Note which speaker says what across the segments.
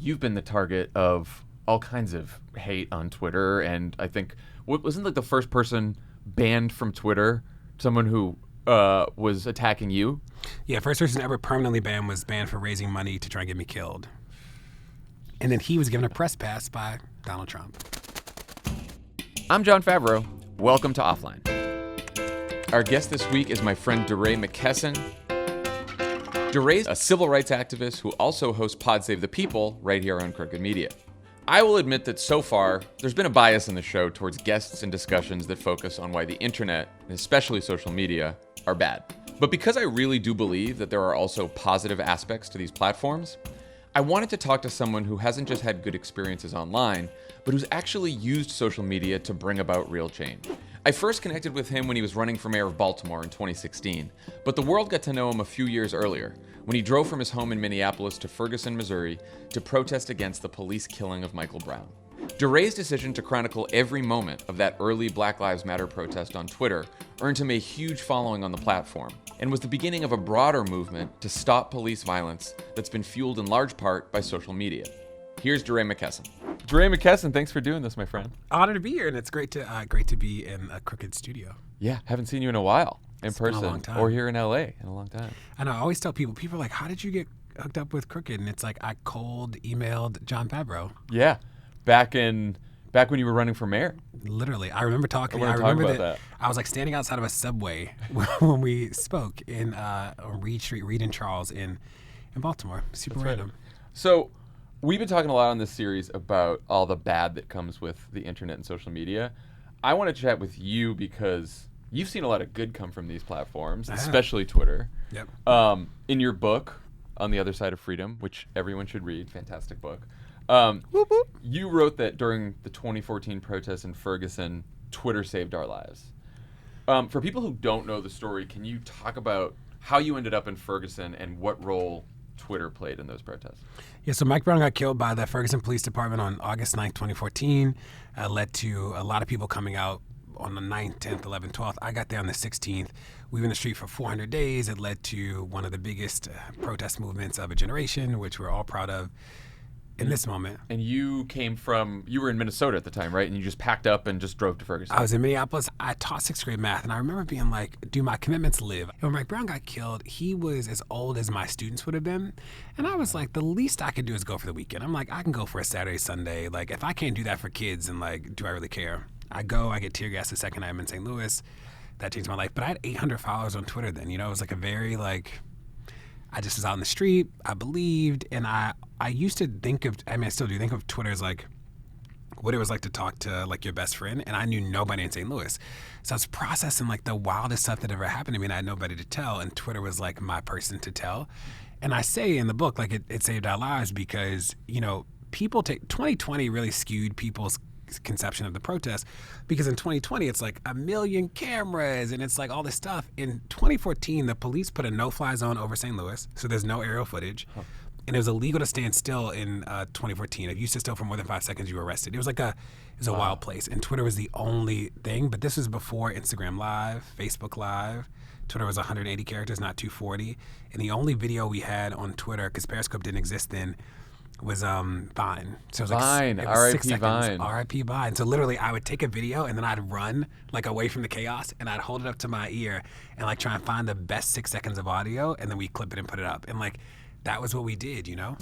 Speaker 1: you've been the target of all kinds of hate on Twitter, and I think wasn't like the first person banned from Twitter someone who was attacking you?
Speaker 2: Yeah, first person ever permanently banned was banned for raising money to try and get me killed. And then he was given a press pass by Donald Trump.
Speaker 1: I'm Jon Favreau. Welcome to Offline. Our guest this week is my friend DeRay Mckesson. DeRay's a civil rights activist who also hosts Pod Save the People right here on Crooked Media. I will admit that so far, there's been a bias in the show towards guests and discussions that focus on why the internet, and especially social media, are bad. But because I really do believe that there are also positive aspects to these platforms, I wanted to talk to someone who hasn't just had good experiences online, but who's actually used social media to bring about real change. I first connected with him when he was running for mayor of Baltimore in 2016, but the world got to know him a few years earlier, when he drove from his home in Minneapolis to Ferguson, Missouri, to protest against the police killing of Michael Brown. DeRay's decision to chronicle every moment of that early Black Lives Matter protest on Twitter earned him a huge following on the platform, and was the beginning of a broader movement to stop police violence that's been fueled in large part by social media. Here's DeRay Mckesson. DeRay Mckesson, thanks for doing this, my friend.
Speaker 2: Honored to be here, and it's great to be in a Crooked studio.
Speaker 1: Yeah, haven't seen you in a while, in
Speaker 2: It's been a
Speaker 1: person,
Speaker 2: long time.
Speaker 1: or here in LA in a long time.
Speaker 2: I know, I always tell people are like, how did you get hooked up with Crooked? And it's like, I cold emailed Jon Favreau.
Speaker 1: Yeah, back when you were running for mayor.
Speaker 2: Literally, I remember talking.
Speaker 1: I remember that.
Speaker 2: I was like standing outside of a Subway when we spoke in on Reed Street, Reed and Charles in Baltimore. Super
Speaker 1: That's
Speaker 2: random.
Speaker 1: Right. So we've been talking a lot on this series about all the bad that comes with the internet and social media. I want to chat with you because you've seen a lot of good come from these platforms, especially Twitter.
Speaker 2: Yep.
Speaker 1: In your book, On the Other Side of Freedom, which everyone should read, fantastic book.
Speaker 2: Whoop, whoop.
Speaker 1: You wrote that during the 2014 protests in Ferguson, Twitter saved our lives. For people who don't know the story, can you talk about how you ended up in Ferguson and what role Twitter played in those protests?
Speaker 2: Yeah, so Mike Brown got killed by the Ferguson Police Department on August 9th, 2014. Led to a lot of people coming out on the 9th, 10th, 11th, 12th. I got there on the 16th. We were in the street for 400 days. It led to one of the biggest protest movements of a generation, which we're all proud of in this moment.
Speaker 1: And you were in Minnesota at the time, right? And you just packed up and just drove to Ferguson.
Speaker 2: I was in Minneapolis. I taught 6th grade math, and I remember being like, do my commitments live? And when Mike Brown got killed, he was as old as my students would have been. And I was like, the least I could do is go for the weekend. I'm like, I can go for a Saturday, Sunday. Like, if I can't do that for kids, and like, do I really care? I get tear gas the second I'm in St. Louis. That changed my life. But I had 800 followers on Twitter then. It was like a very I just was out in the street. I believed, and I used to think of, I still do think of Twitter as like what it was like to talk to like your best friend, and I knew nobody in St. Louis. So I was processing like the wildest stuff that ever happened to me, and I had nobody to tell, and Twitter was like my person to tell. And I say in the book, like it saved our lives because, 2020 really skewed people's conception of the protest, because in 2020 it's like 1 million cameras and it's like all this stuff. In 2014, the police put a no-fly zone over St. Louis, so there's no aerial footage, and it was illegal to stand still in 2014. If you stood still for more than 5 seconds, you were arrested. It was like a wild place, and Twitter was the only thing. But this was before Instagram Live, Facebook Live. Twitter was 180 characters, not 240, and the only video we had on Twitter, because Periscope didn't exist then, was Vine. So it was
Speaker 1: Vine,
Speaker 2: R.I.P.
Speaker 1: Vine.
Speaker 2: R.I.P. Vine. So literally I would take a video and then I'd run like away from the chaos, and I'd hold it up to my ear and like try and find the best 6 seconds of audio, and then we clip it and put it up. And like that was what we did, Wow.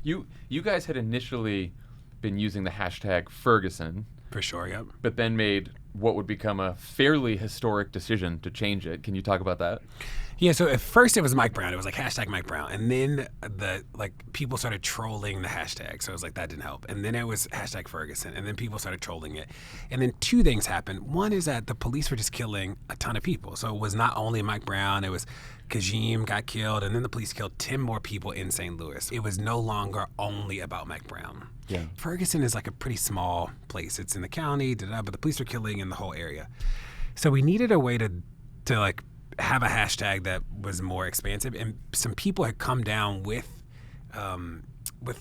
Speaker 1: You guys had initially been using the hashtag Ferguson.
Speaker 2: For sure, yep.
Speaker 1: But then made what would become a fairly historic decision to change it. Can you talk about that?
Speaker 2: Yeah, so at first it was Mike Brown. It was like hashtag Mike Brown. And then people started trolling the hashtag. So it was like that didn't help. And then it was hashtag Ferguson. And then people started trolling it. And then 2 things happened. One is that the police were just killing a ton of people. So it was not only Mike Brown, it was Kajim got killed, and then the police killed 10 more people in St. Louis. It was no longer only about Mike Brown.
Speaker 1: Yeah.
Speaker 2: Ferguson is like a pretty small place. It's in the county, but the police were killing in the whole area. So we needed a way to like have a hashtag that was more expansive, and some people had come down with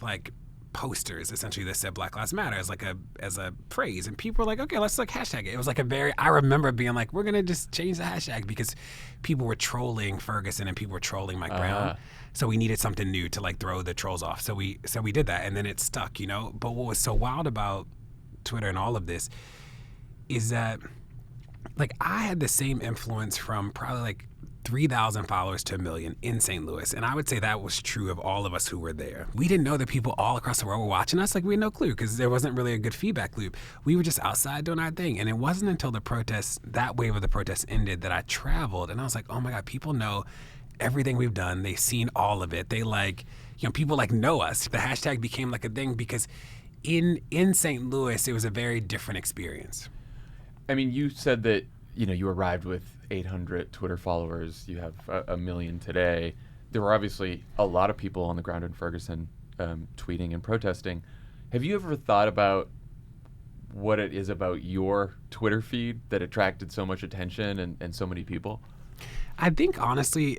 Speaker 2: like posters essentially that said Black Lives Matter as a phrase, and people were like, okay, let's like hashtag it. It was like I remember being like, we're gonna just change the hashtag because people were trolling Ferguson and people were trolling Mike Brown. So we needed something new to like throw the trolls off. So we did that, and then it stuck, you know. But what was so wild about Twitter and all of this is that like I had the same influence from probably like 3,000 followers to 1 million in St. Louis. And I would say that was true of all of us who were there. We didn't know that people all across the world were watching us. Like we had no clue because there wasn't really a good feedback loop. We were just outside doing our thing. And it wasn't until the protests, that wave of the protests ended, that I traveled. And I was like, oh my God, people know everything we've done. They've seen all of it. They like, you know, people like know us. The hashtag became like a thing because in St. Louis, it was a very different experience.
Speaker 1: I mean, you said that, you know, you arrived with 800 Twitter followers. You have 1 million today. There were obviously a lot of people on the ground in Ferguson tweeting and protesting. Have you ever thought about what it is about your Twitter feed that attracted so much attention and so many people?
Speaker 2: I think, honestly,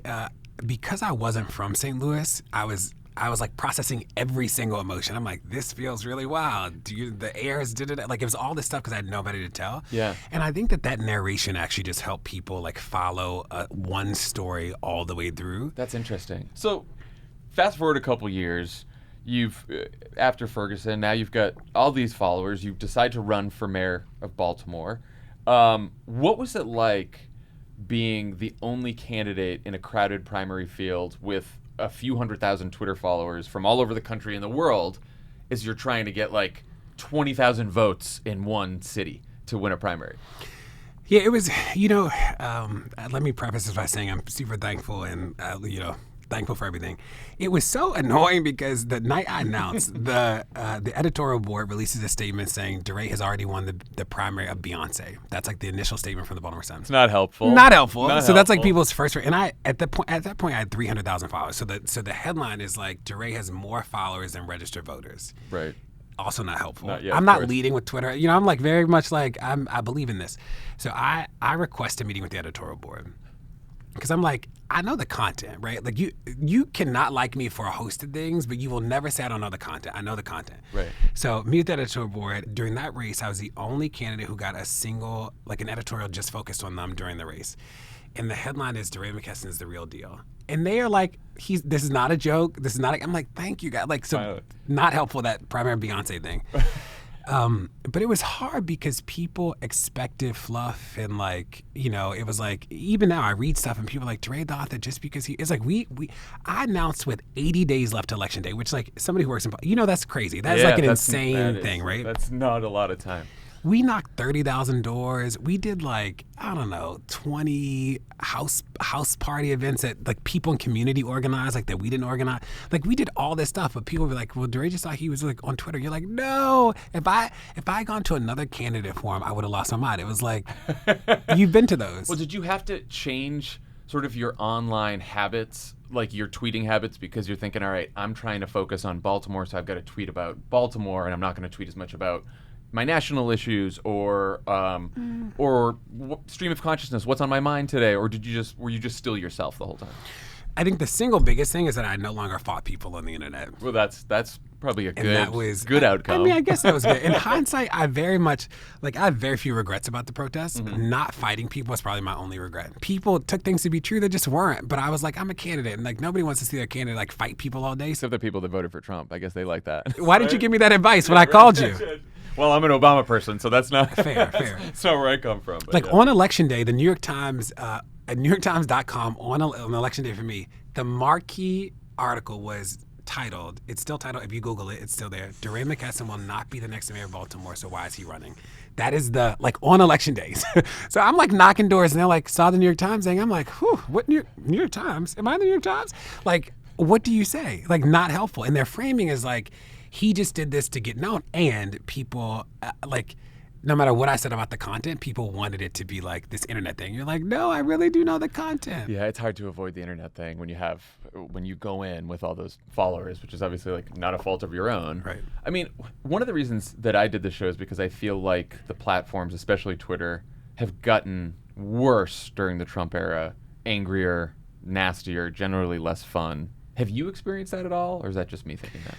Speaker 2: because I wasn't from St. Louis, I was like processing every single emotion. I'm like, this feels really wild. The airs did it. Like it was all this stuff because I had nobody to tell.
Speaker 1: Yeah.
Speaker 2: And I think that narration actually just helped people like follow one story all the way through.
Speaker 1: That's interesting. So fast forward a couple years, you've after Ferguson, now you've got all these followers. You decide to run for mayor of Baltimore. What was it like being the only candidate in a crowded primary field with a few 100,000 Twitter followers from all over the country and the world as you're trying to get like 20,000 votes in one city to win a primary?
Speaker 2: Yeah, it was, you know, let me preface this by saying I'm super thankful and, you know, thankful for everything. It was so annoying because the night I announced, the editorial board releases a statement saying DeRay has already won the primary of Beyonce. That's like the initial statement from the Baltimore Sun.
Speaker 1: It's not helpful.
Speaker 2: Not helpful. So that's like people's first. And at that point, I had 300,000 followers. So the headline is like DeRay has more followers than registered voters.
Speaker 1: Right.
Speaker 2: Also not helpful.
Speaker 1: Not yet,
Speaker 2: I'm not leading with Twitter. You know, I'm like very much like I believe in this. So I request a meeting with the editorial board. Because I'm like, I know the content, right? Like you cannot like me for a host of things, but you will never say I don't know the content. I know the content.
Speaker 1: Right.
Speaker 2: So me with the editorial board, during that race, I was the only candidate who got a single, like an editorial just focused on them during the race. And the headline is DeRay Mckesson is the real deal. And they are like, this is not a joke. This is not, I'm like, thank you guys. Like, so not helpful, that primary Beyonce thing. But it was hard because people expected fluff and like, you know, it was like, even now I read stuff and people are like, DeRay thought that just because it's like, I announced with 80 days left to election day, which like somebody who works in, you know, that's crazy. That's like an insane thing, right?
Speaker 1: That's not a lot of time.
Speaker 2: We knocked 30,000 doors. We did like, I don't know, 20 house party events that like people in community organized, like that we didn't organize. Like we did all this stuff, but people were like, well, DeRay just thought he was like on Twitter. You're like, no, if I had gone to another candidate forum, I would have lost my mind. It was like, you've been to those.
Speaker 1: Well, did you have to change sort of your online habits, like your tweeting habits, because you're thinking, all right, I'm trying to focus on Baltimore, so I've got to tweet about Baltimore, and I'm not going to tweet as much about my national issues or stream of consciousness, what's on my mind today, or were you just still yourself the whole time?
Speaker 2: I think the single biggest thing is that I no longer fought people on the internet.
Speaker 1: Well, that's probably a
Speaker 2: good
Speaker 1: outcome.
Speaker 2: I mean, I guess that was good. In hindsight, I have very few regrets about the protests. Mm-hmm. Not fighting people was probably my only regret. People took things to be true that just weren't. But I was like, I'm a candidate, and like nobody wants to see their candidate like fight people all day.
Speaker 1: Except the people that voted for Trump. I guess they like that.
Speaker 2: Why did you give me that advice when I called you?
Speaker 1: Well, I'm an Obama person, so that's not
Speaker 2: fair.
Speaker 1: That's not where I come from. But
Speaker 2: like on election day, the New York Times, at NewYorkTimes.com on election day for me, the marquee article was titled, it's still titled, if you Google it, it's still there, DeRay Mckesson will not be the next mayor of Baltimore, so why is he running? That is on election days. So I'm like knocking doors and they're like, saw the New York Times thing. I'm like, whew, what New York Times? Am I in the New York Times? Like, what do you say? Like, not helpful. And their framing is like, he just did this to get known, and people like, no matter what I said about the content, people wanted it to be like this internet thing. You're like, no, I really do know the content.
Speaker 1: Yeah, it's hard to avoid the internet thing when you go in with all those followers, which is obviously like not a fault of your own.
Speaker 2: Right.
Speaker 1: I mean, one of the reasons that I did this show is because I feel like the platforms, especially Twitter, have gotten worse during the Trump era, angrier, nastier, generally less fun. Have you experienced that at all, or is that just me thinking that?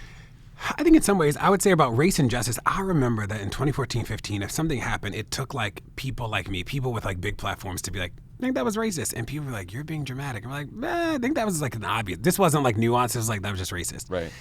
Speaker 2: I think in some ways, I would say about race and justice, I remember that in 2014-15, if something happened, it took like people like me, people with like big platforms to be like, I think that was racist. And people were like, you're being dramatic. And we're like, I think that was like an obvious. This wasn't like nuance. It was like, that was just racist.
Speaker 1: Right.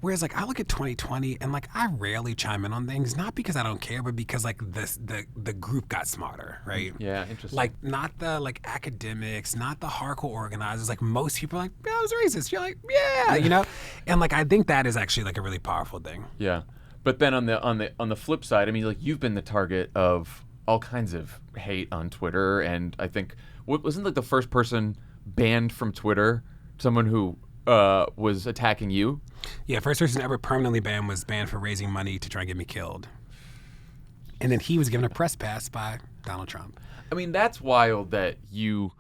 Speaker 2: Whereas like I look at 2020 and like I rarely chime in on things, not because I don't care, but because like the group got smarter, right?
Speaker 1: Yeah, interesting.
Speaker 2: Like not the like academics, not the hardcore organizers. Like most people are like, yeah, I was racist. You're like, yeah, you know? And like I think that is actually like a really powerful thing.
Speaker 1: Yeah. But then on the flip side, I mean, like you've been the target of all kinds of hate on Twitter, and I think wasn't like the first person banned from Twitter someone who was attacking you?
Speaker 2: Yeah, first person ever permanently banned was banned for raising money to try and get me killed. And then he was given a press pass by Donald Trump.
Speaker 1: I mean, that's wild that you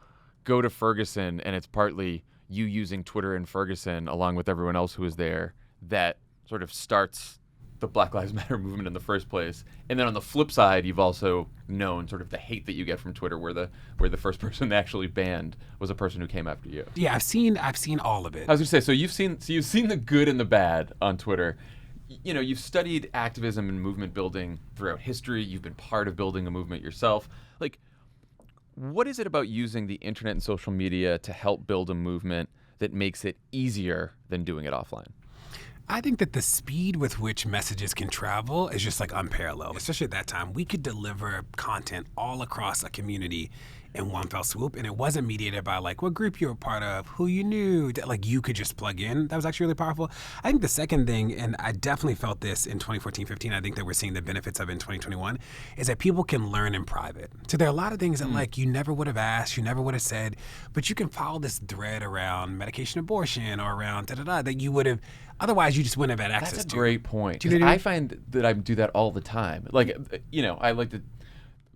Speaker 1: go to Ferguson and it's partly you using Twitter in Ferguson along with everyone else who was there that sort of starts the Black Lives Matter movement in the first place. And then on the flip side, you've also known sort of the hate that you get from Twitter where the first person they actually banned was a person who came after you.
Speaker 2: Yeah, I've seen all of it.
Speaker 1: I was going to say, so you've seen the good and the bad on Twitter. You know, you've studied activism and movement building throughout history. You've been part of building a movement yourself. Like, what is it about using the internet and social media to help build a movement that makes it easier than doing it offline?
Speaker 2: I think that the speed with which messages can travel is just like unparalleled. Especially at that time, we could deliver content all across a community in one fell swoop, and it wasn't mediated by like what group you were part of, who you knew, that like you could just plug in. That was actually really powerful. I think the second thing, and I definitely felt this in 2014-15, I think that we're seeing the benefits of it in 2021, is that people can learn in private. So there are a lot of things that like you never would have asked, you never would have said, but you can follow this thread around medication abortion or around that you would have, otherwise you just wouldn't have had access to.
Speaker 1: That's a great point.
Speaker 2: Do you know what I mean?
Speaker 1: I find that I do that all the time. Like, you know, I like to.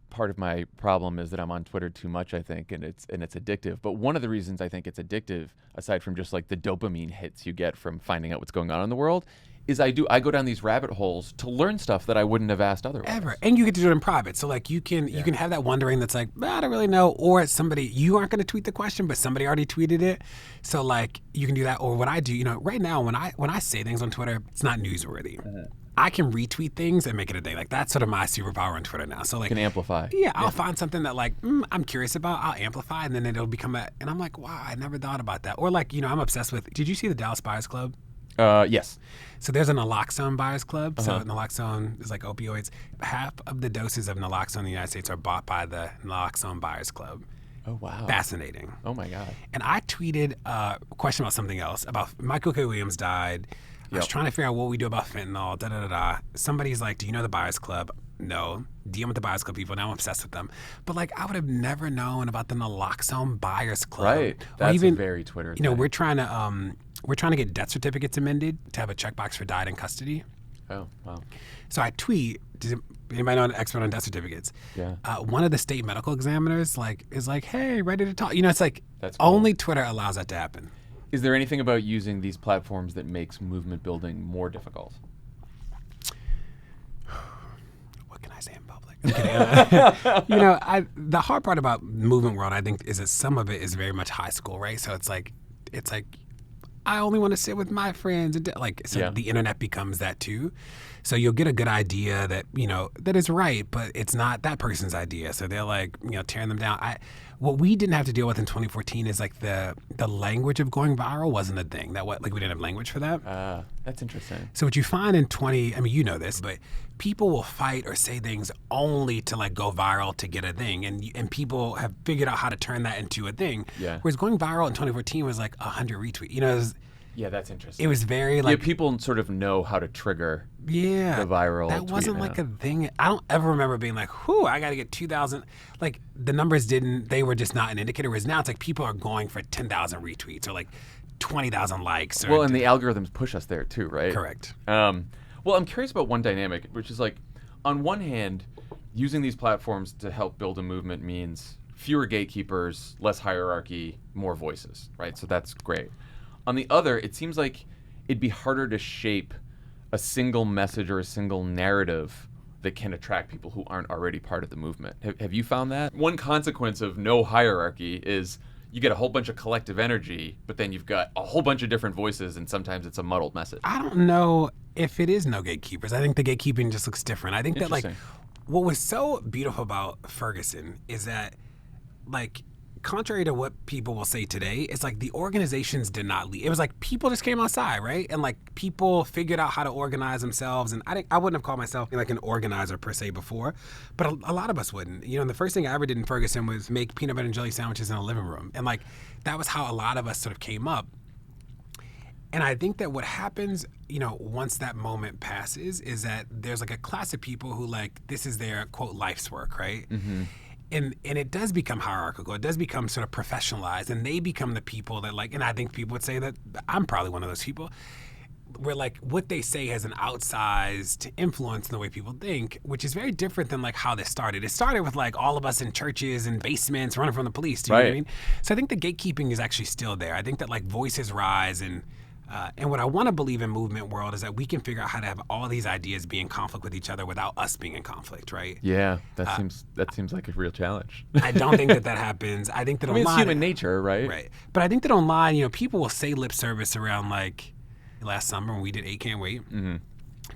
Speaker 1: Part of my problem is that I'm on Twitter too much, I think, and it's addictive. But one of the reasons I think it's addictive, aside from just like the dopamine hits you get from finding out what's going on in the world, is I go down these rabbit holes to learn stuff that I wouldn't have asked otherwise.
Speaker 2: Ever. And you get to do it in private. So like you can have that wondering that's like, I don't really know, or somebody, you aren't going to tweet the question, but somebody already tweeted it. So like you can do that. Or what I do, you know, right now when I say things on Twitter, it's not newsworthy. I can retweet things and make it a thing. Like that's sort of my superpower on Twitter now. So like,
Speaker 1: you can amplify.
Speaker 2: Yeah, I'll find something that like I'm curious about. I'll amplify, and then it'll become and I'm like, wow, I never thought about that. Or like, you know, I'm obsessed with. Did you see the Dallas Buyers Club?
Speaker 1: Yes.
Speaker 2: So there's a naloxone buyers club. So naloxone is like opioids. Half of the doses of naloxone in the United States are bought by the naloxone buyers club.
Speaker 1: Oh, wow.
Speaker 2: Fascinating.
Speaker 1: Oh, my God.
Speaker 2: And I tweeted a question about something else. About Michael K. Williams died. I was trying to figure out what we do about fentanyl, Somebody's like, do you know the Buyers Club? No. DM with the Buyers Club people. Now I'm obsessed with them. But like, I would have never known about the naloxone Buyers Club.
Speaker 1: Right. That's even, a very Twitter thing.
Speaker 2: You know, we're trying to get death certificates amended to have a checkbox for died in custody.
Speaker 1: Oh, wow.
Speaker 2: So I tweet. Does anybody know an expert on death certificates?
Speaker 1: Yeah.
Speaker 2: One of the state medical examiners is like, hey, ready to talk. You know, it's like
Speaker 1: That's cool.
Speaker 2: Only Twitter allows that to happen.
Speaker 1: Is there anything about using these platforms that makes movement building more difficult?
Speaker 2: What can I say in public? Okay, you know, the hard part about movement world, I think, is that some of it is very much high school, right? So it's like I only want to sit with my friends, and the internet becomes that too. So you'll get a good idea that, you know, that is right, but it's not that person's idea. So they're like, you know, tearing them down. What we didn't have to deal with in 2014 is like the language of going viral wasn't a thing. We didn't have language for that.
Speaker 1: That's interesting.
Speaker 2: So what you find in you know this, but people will fight or say things only to like go viral to get a thing, and people have figured out how to turn that into a thing.
Speaker 1: Yeah.
Speaker 2: Whereas going viral in 2014 was like 100 retweets. You know,
Speaker 1: yeah, that's interesting.
Speaker 2: It was very like
Speaker 1: people sort of know how to trigger.
Speaker 2: Yeah,
Speaker 1: the viral.
Speaker 2: That wasn't like a thing. I don't ever remember being like, "Whew, I got to get 2,000." Like the numbers they were just not an indicator. Whereas now it's like people are going for 10,000 retweets or like 20,000 likes.
Speaker 1: Well, and the algorithms push us there too, right?
Speaker 2: Correct.
Speaker 1: Well, I'm curious about one dynamic, which is like, on one hand, using these platforms to help build a movement means fewer gatekeepers, less hierarchy, more voices, right? So that's great. On the other, it seems like it'd be harder to shape a single message or a single narrative that can attract people who aren't already part of the movement. Have you found that? One consequence of no hierarchy is you get a whole bunch of collective energy, but then you've got a whole bunch of different voices, and sometimes it's a muddled message.
Speaker 2: I don't know if it is no gatekeepers. I think the gatekeeping just looks different. I think that, like, what was so beautiful about Ferguson is that, like, contrary to what people will say today, it's like the organizations did not lead. It was like people just came outside, right? And like people figured out how to organize themselves. And I wouldn't have called myself like an organizer per se before, but a lot of us wouldn't. You know, and the first thing I ever did in Ferguson was make peanut butter and jelly sandwiches in a living room. And like that was how a lot of us sort of came up. And I think that what happens, you know, once that moment passes is that there's like a class of people who like, this is their quote life's work, right? Mm-hmm. And it does become hierarchical. It does become sort of professionalized, and they become the people that like, and I think people would say that I'm probably one of those people, where like what they say has an outsized influence in the way people think, which is very different than like how this started. It started with like all of us in churches and basements running from the police. Do you know what I mean? So I think the gatekeeping is actually still there. I think that like voices rise and what I want to believe in movement world is that we can figure out how to have all these ideas be in conflict with each other without us being in conflict, right?
Speaker 1: Yeah, that seems like a real challenge.
Speaker 2: I don't think that happens. I think that online,
Speaker 1: it's human nature, right?
Speaker 2: Right. But I think that online, you know, people will say lip service around like last summer when we did 8 Can't Wait. Mm-hmm.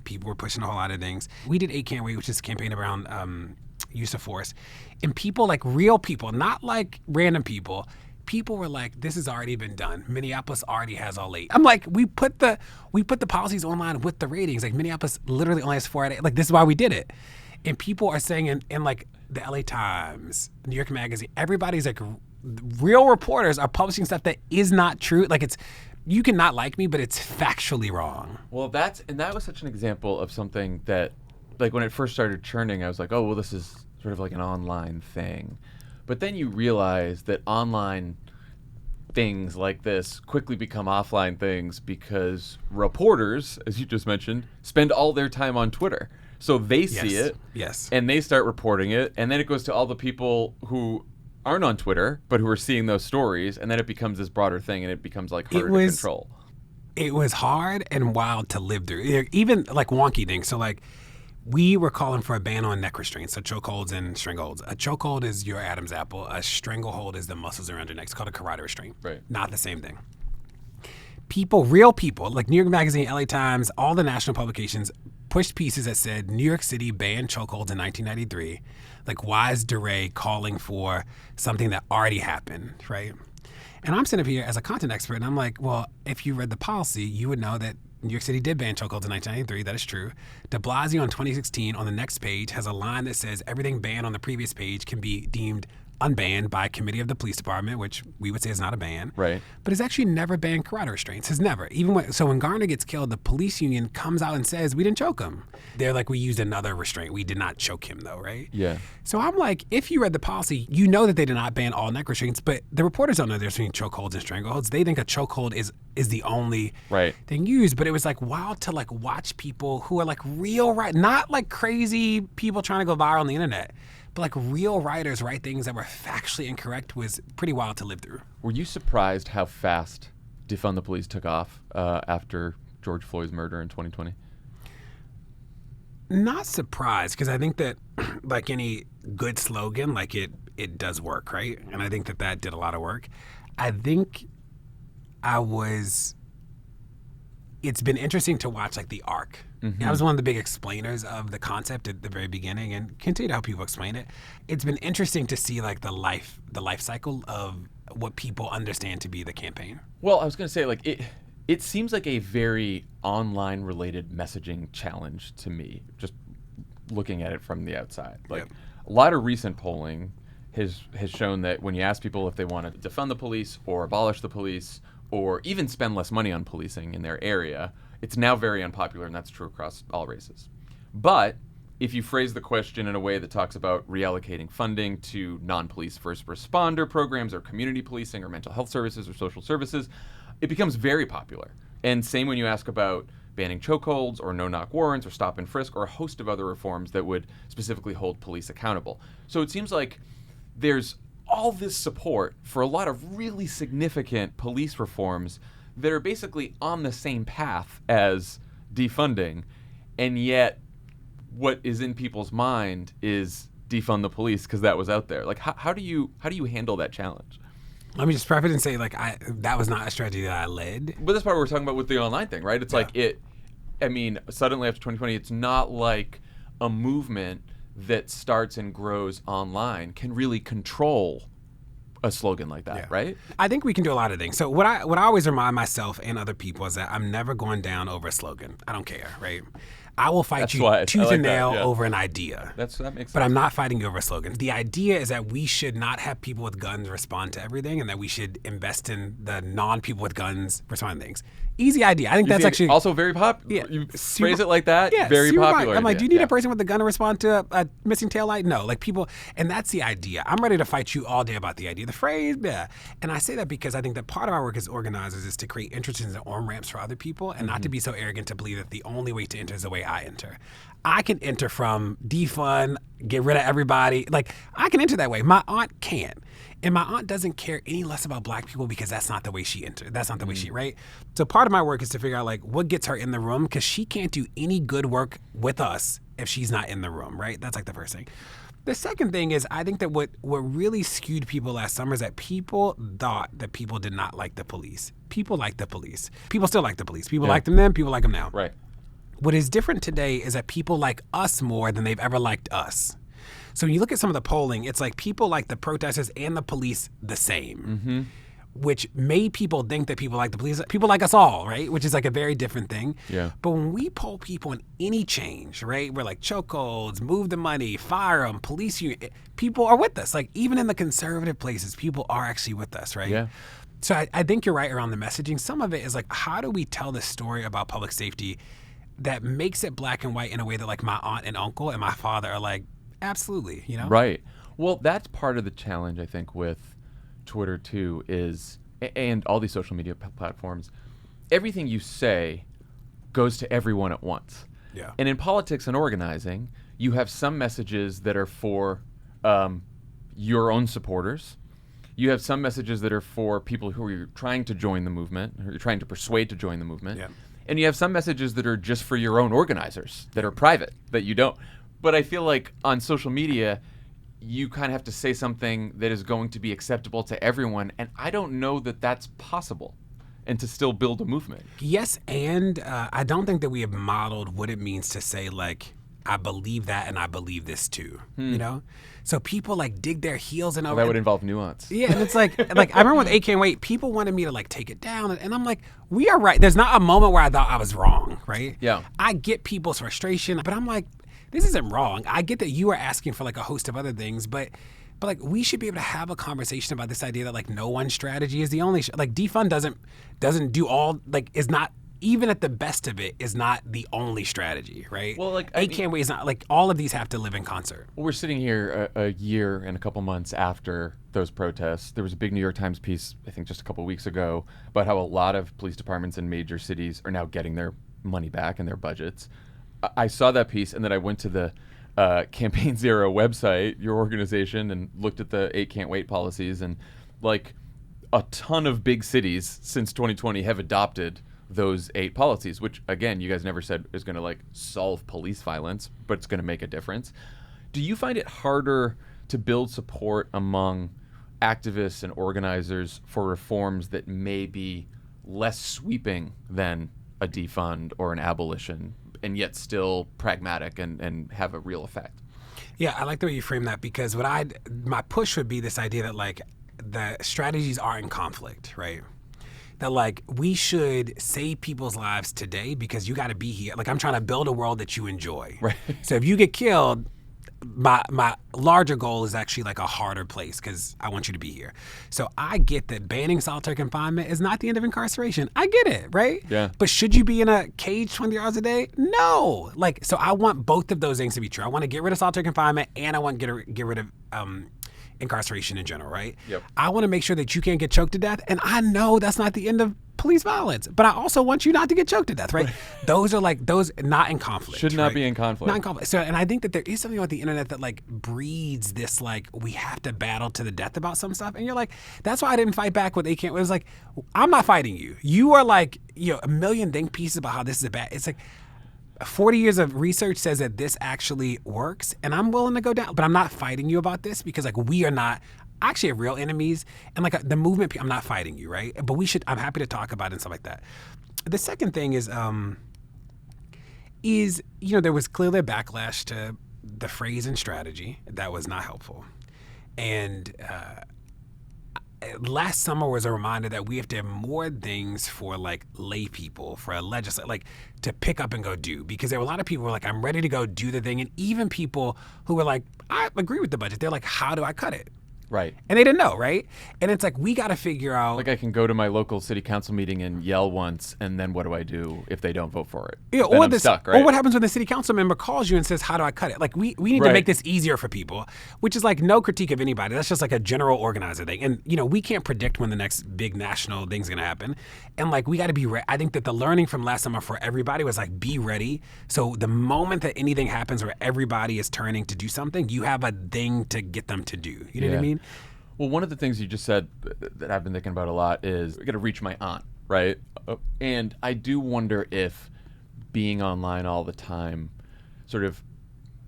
Speaker 2: People were pushing a whole lot of things. We did 8 Can't Wait, which is a campaign around use of force, and people like real people, not like random people. People were like, this has already been done. Minneapolis already has all 8. I'm like, we put the policies online with the ratings. Like Minneapolis literally only has 4 out of 8. Like this is why we did it. And people are saying in like the LA Times, New York Magazine, everybody's like, real reporters are publishing stuff that is not true. Like it's, you can not like me, but it's factually wrong.
Speaker 1: Well, that was such an example of something that, like when it first started churning, I was like, oh, well, this is sort of like an online thing. But then you realize that online things like this quickly become offline things because reporters, as you just mentioned, spend all their time on Twitter. So they see it, and they start reporting it, and then it goes to all the people who aren't on Twitter, but who are seeing those stories, and then it becomes this broader thing, and it becomes like harder to control.
Speaker 2: It was hard and wild to live through. Even like wonky things. So like, we were calling for a ban on neck restraints, so chokeholds and strangleholds. A chokehold is your Adam's apple. A stranglehold is the muscles around your neck. It's called a carotid restraint. Right. Not the same thing. People, real people, like New York Magazine, LA Times, all the national publications pushed pieces that said New York City banned chokeholds in 1993. Like, why is DeRay calling for something that already happened, right? And I'm sitting up here as a content expert, and I'm like, well, if you read the policy, you would know that New York City did ban chokeholds in 1993. That is true. De Blasio in 2016 on the next page has a line that says everything banned on the previous page can be deemed unbanned by a committee of the police department, which we would say is not a ban. Right. But it's actually never banned carotid restraints. Has never. So when Garner gets killed, the police union comes out and says, we didn't choke him. They're like, we used another restraint. We did not choke him though, right? Yeah. So I'm like, if you read the policy, you know that they did not ban all neck restraints, but the reporters don't know the difference between chokeholds and strangleholds. They think a chokehold is the only thing used. But it was like wild to like watch people who are like real, not like crazy people trying to go viral on the internet, but like real writers write things that were factually incorrect. Was pretty wild to live through.
Speaker 1: Were you surprised how fast Defund the Police took off after George Floyd's murder in 2020?
Speaker 2: Not surprised, because I think that like any good slogan, like it does work, right? And I think that did a lot of work. I think it's been interesting to watch like the arc. Mm-hmm. I was one of the big explainers of the concept at the very beginning and continue to help people explain it. It's been interesting to see like the life cycle of what people understand to be the campaign.
Speaker 1: Well, I was going to say like it seems like a very online related messaging challenge to me, just looking at it from the outside. Like a lot of recent polling has shown that when you ask people if they want to defund the police or abolish the police or even spend less money on policing in their area, it's now very unpopular, and that's true across all races. But if you phrase the question in a way that talks about reallocating funding to non-police first responder programs or community policing or mental health services or social services, it becomes very popular. And same when you ask about banning chokeholds or no-knock warrants or stop and frisk or a host of other reforms that would specifically hold police accountable. So it seems like there's all this support for a lot of really significant police reforms that are basically on the same path as defunding, and yet what is in people's mind is defund the police because that was out there. Like, how do you handle that challenge?
Speaker 2: Let me just preface and say, like, that was not a strategy that I led.
Speaker 1: But that's part we're talking about with the online thing, right? It's suddenly after 2020, it's not like a movement that starts and grows online can really control a slogan like that, right?
Speaker 2: I think we can do a lot of things. So what I always remind myself and other people is that I'm never going down over a slogan. I don't care, right? I will fight tooth and nail over an idea.
Speaker 1: That makes sense.
Speaker 2: But I'm not fighting you over a slogan. The idea is that we should not have people with guns respond to everything, and that we should invest in the non-people with guns respond to things. Easy idea. I think that's actually
Speaker 1: also very popular. You phrase it like that.
Speaker 2: Yeah,
Speaker 1: very popular.
Speaker 2: I'm like, do you need a person with a gun to respond to a missing taillight? No, like people, and that's the idea. I'm ready to fight you all day about the idea. The phrase, and I say that because I think that part of our work as organizers is to create entrances and on-ramps for other people, and not to be so arrogant to believe that the only way to enter is the way I enter. I can enter from defund, get rid of everybody. Like, I can enter that way. My aunt can't. And my aunt doesn't care any less about black people because that's not the way she entered. That's not the way she, right? So part of my work is to figure out, like, what gets her in the room, because she can't do any good work with us if she's not in the room, right? That's like the first thing. The second thing is, I think that what really skewed people last summer is that people thought that people did not like the police. People like the police. People still like the police. People liked them then, people like them now.
Speaker 1: Right.
Speaker 2: What is different today is that people like us more than they've ever liked us. So when you look at some of the polling, it's like people like the protesters and the police the same, which made people think that people like the police. People like us all, right? Which is like a very different thing.
Speaker 1: Yeah.
Speaker 2: But when we poll people in any change, right? We're like chokeholds, move the money, fire them, police you. People are with us. Like even in the conservative places, people are actually with us, right?
Speaker 1: Yeah.
Speaker 2: So I think you're right around the messaging. Some of it is like, how do we tell this story about public safety that makes it black and white in a way that like my aunt and uncle and my father are like, absolutely, you know?
Speaker 1: Right. Well, that's part of the challenge, I think, with Twitter, too, is, and all these social media platforms, everything you say goes to everyone at once.
Speaker 2: Yeah.
Speaker 1: And in politics and organizing, you have some messages that are for your own supporters. You have some messages that are for people who are trying to join the movement, who you're trying to persuade to join the movement.
Speaker 2: Yeah.
Speaker 1: And you have some messages that are just for your own organizers, that are private, that you don't. But I feel like on social media, you kind of have to say something that is going to be acceptable to everyone. And I don't know that that's possible, and to still build a movement.
Speaker 2: Yes, and I don't think that we have modeled what it means to say, like, I believe that and I believe this too, you know? So people like dig their heels in over.
Speaker 1: Well, that would involve nuance.
Speaker 2: Yeah, and it's like I remember with AK and Wait, people wanted me to like take it down, and I'm like, we are right. There's not a moment where I thought I was wrong, right?
Speaker 1: Yeah.
Speaker 2: I get people's frustration, but I'm like, this isn't wrong. I get that you are asking for like a host of other things, but like we should be able to have a conversation about this idea that like no one strategy is the only like defund doesn't do all, like is not, even at the best of it, is not the only strategy, right?
Speaker 1: Well, like
Speaker 2: AK is not, like all of these have to live in concert.
Speaker 1: Well, we're sitting here a year and a couple months after those protests. There was a big New York Times piece, I think just a couple weeks ago, about how a lot of police departments in major cities are now getting their money back and their budgets. I saw that piece, and then I went to the Campaign Zero website, your organization, and looked at the 8 Can't Wait policies, and like a ton of big cities since 2020 have adopted those 8 policies, which again, you guys never said is going to like solve police violence, but it's going to make a difference. Do you find it harder to build support among activists and organizers for reforms that may be less sweeping than a defund or an abolition, and yet still pragmatic and have a real effect?
Speaker 2: Yeah, I like the way you frame that, because my push would be this idea that like the strategies are in conflict, right? That like we should save people's lives today because you got to be here. Like I'm trying to build a world that you enjoy.
Speaker 1: Right.
Speaker 2: So if you get killed, my larger goal is actually like a harder place because I want you to be here. So I get that banning solitary confinement is not the end of incarceration. I get it, right?
Speaker 1: Yeah.
Speaker 2: But should you be in a cage 20 hours a day? No. Like, so I want both of those things to be true. I want to get rid of solitary confinement, and I want to get rid of incarceration in general, right?
Speaker 1: Yep.
Speaker 2: I want to make sure that you can't get choked to death, and I know that's not the end of police violence, but I also want you not to get choked to death, right? Those are like, those not in conflict.
Speaker 1: Should not
Speaker 2: right?
Speaker 1: be in conflict.
Speaker 2: Not in conflict. So, and I think that there is something about the internet that like breeds this, like, we have to battle to the death about some stuff. And you're like, that's why I didn't fight back with AK. It was like, I'm not fighting you. You are like, you know, a million think pieces about how this is a bad, it's like, 40 years of research says that this actually works, and I'm willing to go down, but I'm not fighting you about this because like we are not, I actually have real enemies, and like the movement, I'm not fighting you, right? But I'm happy to talk about it and stuff like that. The second thing is there was clearly a backlash to the phrase and strategy that was not helpful. And last summer was a reminder that we have to have more things for like lay people, for a legislature, like to pick up and go do. Because there were a lot of people who were like, I'm ready to go do the thing. And even people who were like, I agree with the budget. They're like, how do I cut it?
Speaker 1: Right.
Speaker 2: And they didn't know, right? And it's like, we got to figure out.
Speaker 1: Like I can go to my local city council meeting and yell once, and then what do I do if they don't vote for it?
Speaker 2: Yeah,
Speaker 1: then I'm stuck, right?
Speaker 2: Or what happens when the city council member calls you and says, how do I cut it? Like we need to make this easier for people, which is like no critique of anybody. That's just like a general organizer thing. And, we can't predict when the next big national thing's going to happen. And like, we got to be ready. I think that the learning from last summer for everybody was like, be ready. So the moment that anything happens where everybody is turning to do something, you have a thing to get them to do. You know what I mean?
Speaker 1: Well, one of the things you just said that I've been thinking about a lot is I got to reach my aunt, right? And I do wonder if being online all the time sort of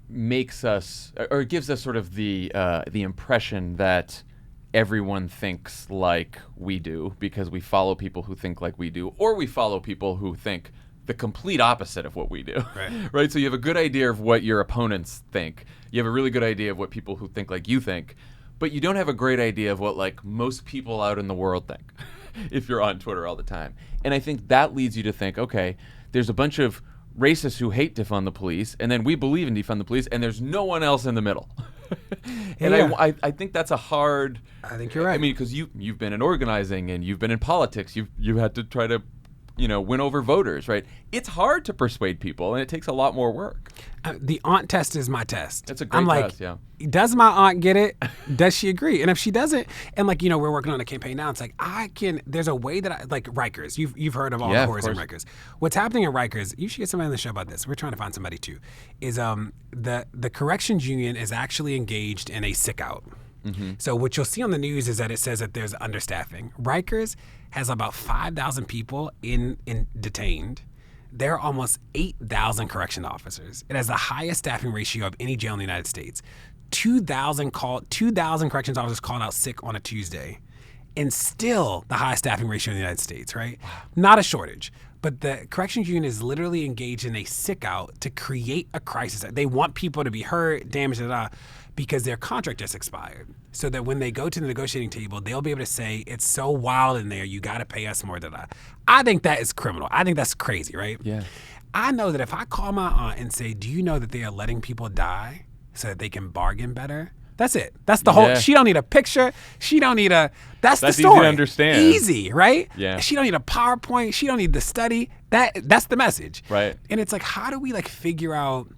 Speaker 1: makes us, or gives us sort of the impression that everyone thinks like we do because we follow people who think like we do, or we follow people who think the complete opposite of what we do, right? So you have a good idea of what your opponents think. You have a really good idea of what people who think like you think. But you don't have a great idea of what like most people out in the world think if you're on Twitter all the time. And I think that leads you to think, okay, there's a bunch of racists who hate defund the police, and then we believe in defund the police, and there's no one else in the middle. And I think that's a hard.
Speaker 2: I think you're right.
Speaker 1: I mean, because you've been in organizing and you've been in politics. You had to try to win over voters, right? It's hard to persuade people, and it takes a lot more work.
Speaker 2: The aunt test is my test.
Speaker 1: It's a great test, yeah.
Speaker 2: Does my aunt get it? Does she agree? And if she doesn't, and like, we're working on a campaign now, it's like, there's a way that like Rikers, you've heard of all the horrors in Rikers. What's happening in Rikers, you should get somebody on the show about this. We're trying to find somebody too, is the corrections union is actually engaged in a sick out. Mm-hmm. So what you'll see on the news is that it says that there's understaffing. Rikers has about 5,000 people in detained. There are almost 8,000 correction officers. It has the highest staffing ratio of any jail in the United States. 2,000 corrections officers called out sick on a Tuesday, and still the highest staffing ratio in the United States, right? Wow. Not a shortage. But the corrections union is literally engaged in a sick out to create a crisis. They want people to be hurt, damaged, because their contract just expired. So that when they go to the negotiating table, they'll be able to say, it's so wild in there, you got to pay us more. I think that is criminal. I think that's crazy, right?
Speaker 1: Yeah. I
Speaker 2: know that if I call my aunt and say, do you know that they are letting people die so that they can bargain better? That's it. That's the whole. She don't need a picture. She don't need That's the story.
Speaker 1: Easy to understand.
Speaker 2: Easy, right?
Speaker 1: Yeah.
Speaker 2: She don't need a PowerPoint. She don't need the study. That's the message.
Speaker 1: Right.
Speaker 2: And it's like, how do we figure out,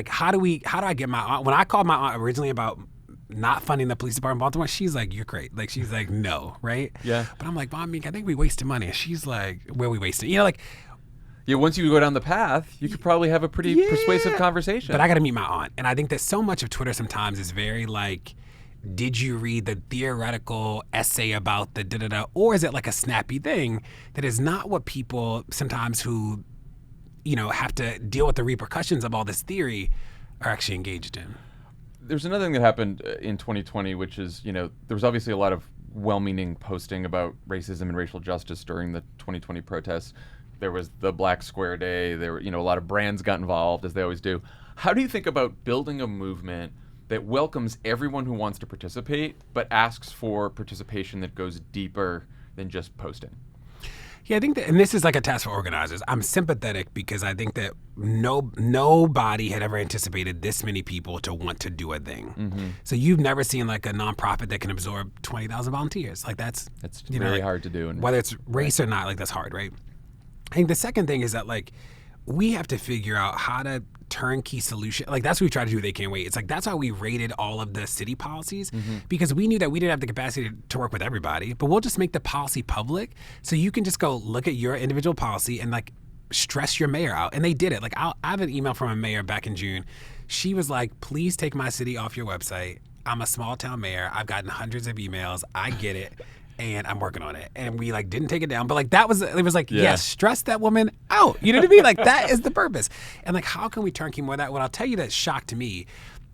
Speaker 2: how do I get my aunt? When I called my aunt originally about not funding the police department in Baltimore, she's like, you're great. She's like, no, right?
Speaker 1: Yeah.
Speaker 2: But I'm like, Mom, I think we wasted money. And she's like, where we wasted?
Speaker 1: Yeah, once you go down the path, you could probably have a pretty persuasive conversation.
Speaker 2: But I got to meet my aunt. And I think that so much of Twitter sometimes is very did you read the theoretical essay about the da-da-da? Or is it like a snappy thing that is not what people sometimes who, have to deal with the repercussions of all this theory are actually engaged in?
Speaker 1: There's another thing that happened in 2020, which is, there was obviously a lot of well-meaning posting about racism and racial justice during the 2020 protests. There was the Black Square Day. There were, a lot of brands got involved, as they always do. How do you think about building a movement that welcomes everyone who wants to participate, but asks for participation that goes deeper than just posting?
Speaker 2: Yeah, I think that, and this is like a task for organizers. I'm sympathetic because I think that nobody had ever anticipated this many people to want to do a thing. Mm-hmm. So you've never seen a nonprofit that can absorb 20,000 volunteers. That's
Speaker 1: really hard to do.
Speaker 2: And whether it's race or not, that's hard, right? I think the second thing is that we have to figure out how to turnkey solution. That's what we try to do with They Can't Wait. It's that's how we rated all of the city policies, because we knew that we didn't have the capacity to work with everybody, but we'll just make the policy public so you can just go look at your individual policy and stress your mayor out. And they did it. I have an email from a mayor back in June. She was like, please take my city off your website. I'm a small town mayor. I've gotten hundreds of emails. I get it. And I'm working on it. And we didn't take it down. But yes, stress that woman out. You know what I mean? That is the purpose. And how can we turnkey more of that? What I'll tell you that shocked me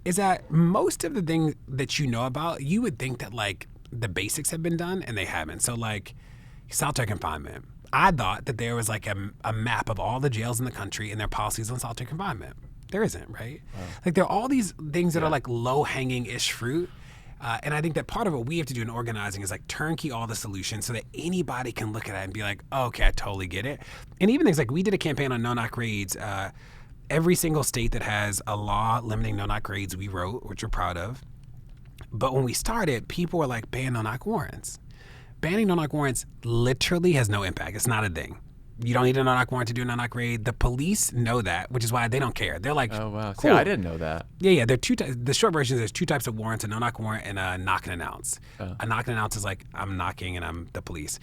Speaker 2: is that most of the things that you know about, you would think that like the basics have been done and they haven't. So like solitary confinement. I thought that there was like a map of all the jails in the country and their policies on solitary confinement. There isn't, right? Wow. Like there are all these things that are like low-hanging-ish fruit. And I think that part of what we have to do in organizing is like turnkey all the solutions so that anybody can look at it and be like, oh, okay, I totally get it. And even things like we did a campaign on no-knock raids. Every single state that has a law limiting no-knock raids we wrote, which we're proud of. But when we started, people were like, ban no-knock warrants. Banning no-knock warrants literally has no impact. It's not a thing. You don't need a no-knock warrant to do a no-knock raid. The police know that, which is why they don't care. They're like,
Speaker 1: oh, wow.
Speaker 2: Cool.
Speaker 1: See, I didn't know that.
Speaker 2: Yeah. There are the short version is there's two types of warrants, a no-knock warrant and a knock and announce. A knock and announce is like, I'm knocking and I'm the police.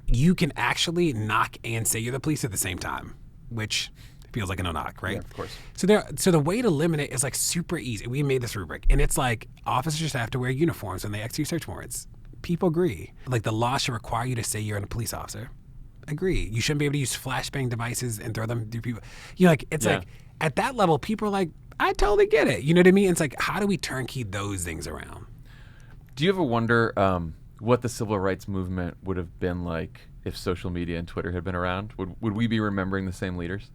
Speaker 2: You can actually knock and say you're the police at the same time, which feels like a no-knock, right?
Speaker 1: Yeah, of course.
Speaker 2: So the way to limit it is like super easy. We made this rubric, and it's like officers have to wear uniforms when they execute search warrants. People agree. Like the law should require you to say you're a police officer. Agree. You shouldn't be able to use flashbang devices and throw them through people. You know, like it's like at that level, people are like, I totally get it. You know what I mean? It's like, how do we turnkey those things around?
Speaker 1: Do you ever wonder what the civil rights movement would have been like if social media and Twitter had been around? Would we be remembering the same leaders?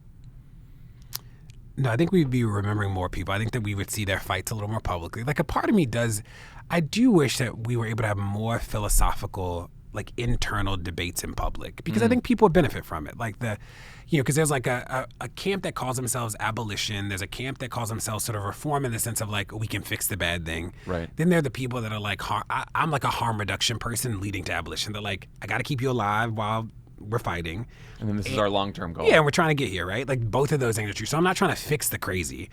Speaker 2: No, I think we'd be remembering more people. I think that we would see their fights a little more publicly. Like a part of me I do wish that we were able to have more philosophical, like internal debates in public, because I think people would benefit from it. Like because there's like a camp that calls themselves abolition. There's a camp that calls themselves sort of reform in the sense of like, we can fix the bad thing.
Speaker 1: Right.
Speaker 2: Then there are the people that are like, I'm like a harm reduction person leading to abolition. They're like, I got to keep you alive while we're fighting.
Speaker 1: And then this is our long-term goal.
Speaker 2: Yeah, and we're trying to get here, right? Like both of those things are true. So I'm not trying to fix the crazy.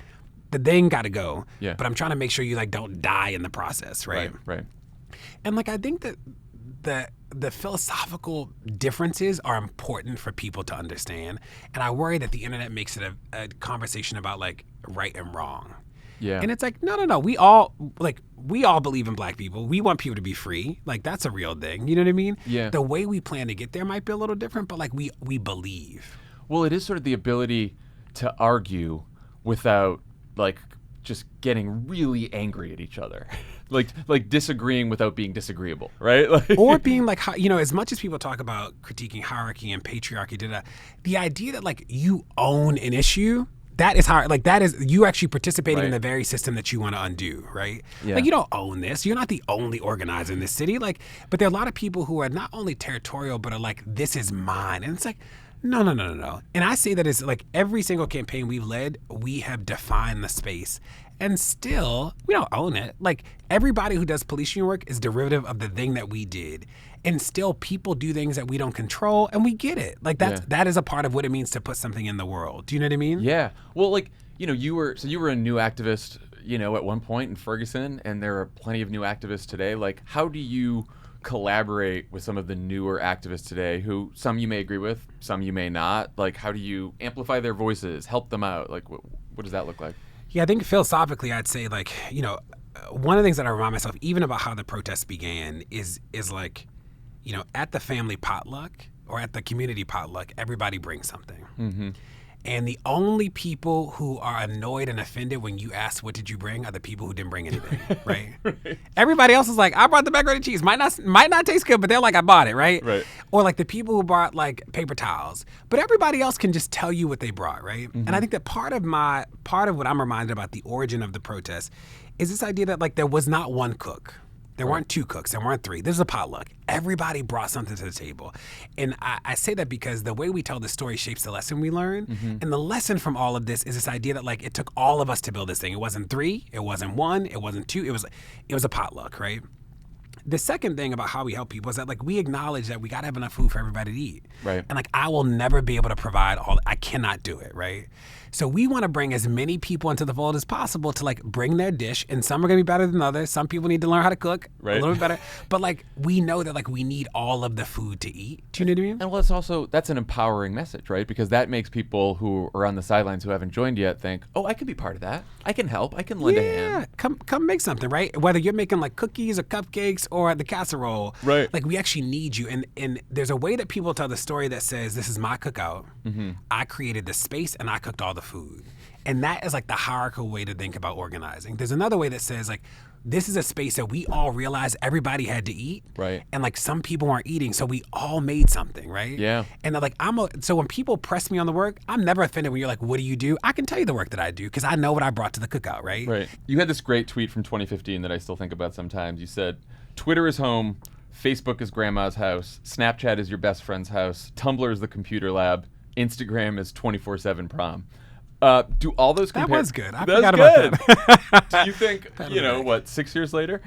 Speaker 2: The thing got to go.
Speaker 1: Yeah.
Speaker 2: But I'm trying to make sure you like don't die in the process, right?
Speaker 1: Right.
Speaker 2: And like I think that the philosophical differences are important for people to understand. And I worry that the internet makes it a conversation about like right and wrong.
Speaker 1: Yeah.
Speaker 2: And it's like, no. We all believe in black people. We want people to be free. Like that's a real thing. You know what I mean?
Speaker 1: Yeah.
Speaker 2: The way we plan to get there might be a little different, but like we believe.
Speaker 1: Well, it is sort of the ability to argue without like just getting really angry at each other. like disagreeing without being disagreeable, right? Like,
Speaker 2: or being like, you know, as much as people talk about critiquing hierarchy and patriarchy, the idea that like you own an issue, that is hard. Like that is you actually participating in the very system that you want to undo, right?
Speaker 1: Yeah.
Speaker 2: Like you don't own this. You're not the only organizer in this city. Like, but there are a lot of people who are not only territorial, but are like, this is mine. And it's like, no. And I say that as like every single campaign we've led, we have defined the space. And still, we don't own it. Like everybody who does police union work is derivative of the thing that we did. And still people do things that we don't control, and we get it. Like that is a part of what it means to put something in the world. Do you know what I mean?
Speaker 1: Yeah. Well, like, you know, you were a new activist, you know, at one point in Ferguson, and there are plenty of new activists today. Like, how do you collaborate with some of the newer activists today who some you may agree with, some you may not? Like, how do you amplify their voices, help them out? Like, what does that look like?
Speaker 2: Yeah, I think philosophically, I'd say like, you know, one of the things that I remind myself, even about how the protests began, is like, you know, at the family potluck or at the community potluck, everybody brings something. Mm-hmm. And the only people who are annoyed and offended when you ask, what did you bring, are the people who didn't bring anything, right? Everybody else is like, I brought the macaroni and cheese. Might not taste good, but they're like, I bought it, right? Or like the people who brought like paper towels. But everybody else can just tell you what they brought, right? Mm-hmm. And I think that part of what I'm reminded about the origin of the protest is this idea that like there was not one cook. There weren't two cooks. There weren't three. This is a potluck. Everybody brought something to the table. And I say that because the way we tell the story shapes the lesson we learn. Mm-hmm. And the lesson from all of this is this idea that like it took all of us to build this thing. It wasn't three. It wasn't one. It wasn't two. It was a potluck, right? The second thing about how we help people is that like we acknowledge that we got to have enough food for everybody to eat.
Speaker 1: Right.
Speaker 2: And like I will never be able to provide all. I cannot do it, right? So we want to bring as many people into the fold as possible to like bring their dish, and some are going to be better than others. Some people need to learn how to cook a little bit better. But like we know that like we need all of the food to eat. Do you know what I mean?
Speaker 1: And well, that's an empowering message, right? Because that makes people who are on the sidelines who haven't joined yet think, oh, I can be part of that. I can help. I can lend a hand.
Speaker 2: Come make something, right? Whether you're making like cookies or cupcakes or the casserole,
Speaker 1: right?
Speaker 2: Like we actually need you. And there's a way that people tell the story that says, this is my cookout. Mm-hmm. I created the space and I cooked all the food. And that is like the hierarchical way to think about organizing. There's another way that says like, this is a space that we all realized everybody had to eat.
Speaker 1: Right.
Speaker 2: And like some people weren't eating, so we all made something, right?
Speaker 1: Yeah.
Speaker 2: And like so when people press me on the work, I'm never offended when you're like, what do you do? I can tell you the work that I do because I know what I brought to the cookout, right?
Speaker 1: Right. You had this great tweet from 2015 that I still think about sometimes. You said, Twitter is home, Facebook is grandma's house, Snapchat is your best friend's house, Tumblr is the computer lab, Instagram is 24/7 prom. Do all those
Speaker 2: That was good. I
Speaker 1: That's
Speaker 2: forgot
Speaker 1: good.
Speaker 2: about that.
Speaker 1: Do you think, 6 years later,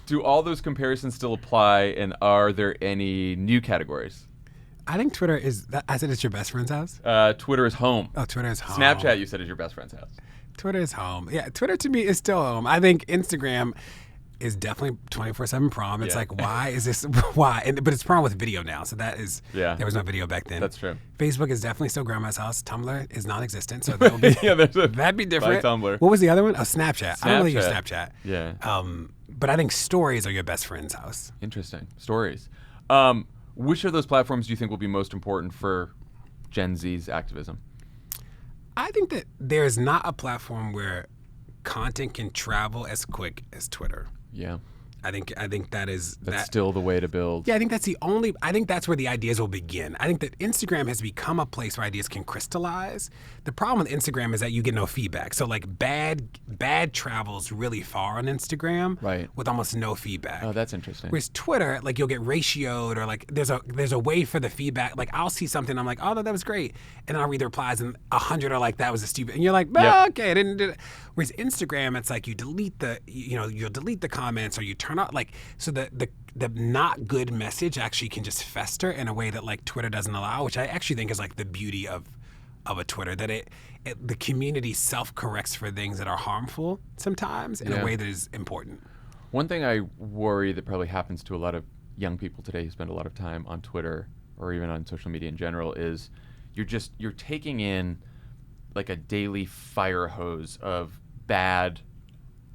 Speaker 1: do all those comparisons still apply, and are there any new categories?
Speaker 2: I think Twitter is, I said it's your best friend's house?
Speaker 1: Twitter is home.
Speaker 2: Oh, Twitter is home.
Speaker 1: Snapchat, you said, is your best friend's house.
Speaker 2: Twitter is home. Yeah, Twitter to me is still home. I think Instagram is definitely 24/7 prom. It's like, why is this? Why? But it's prom with video now, so that is.
Speaker 1: Yeah.
Speaker 2: There was no video back then.
Speaker 1: That's true.
Speaker 2: Facebook is definitely still grandma's house. Tumblr is non-existent, so that would be that'd be different.
Speaker 1: By Tumblr.
Speaker 2: What was the other one? Oh, Snapchat. I don't really use Snapchat.
Speaker 1: Yeah.
Speaker 2: But I think stories are your best friend's house.
Speaker 1: Interesting. Stories. Which of those platforms do you think will be most important for Gen Z's activism?
Speaker 2: I think that there's not a platform where content can travel as quick as Twitter.
Speaker 1: Yeah.
Speaker 2: I think that's
Speaker 1: still the way to build.
Speaker 2: Yeah, I think that's where the ideas will begin. I think that Instagram has become a place where ideas can crystallize. The problem with Instagram is that you get no feedback. So like bad travels really far on Instagram,
Speaker 1: right,
Speaker 2: with almost no feedback.
Speaker 1: Oh, that's interesting.
Speaker 2: Whereas Twitter, like you'll get ratioed, or like there's a way for the feedback. Like I'll see something, I'm like, oh, that was great, and then I'll read the replies, and 100 are like, that was a stupid, and you're like, okay, I didn't do it. Whereas Instagram, it's like you delete you'll delete the comments, or you turn out like, so the not good message actually can just fester in a way that like Twitter doesn't allow, which I actually think is like the beauty of a Twitter, that the community self-corrects for things that are harmful sometimes in a way that is important.
Speaker 1: One thing I worry that probably happens to a lot of young people today who spend a lot of time on Twitter or even on social media in general is you're taking in like a daily fire hose of bad,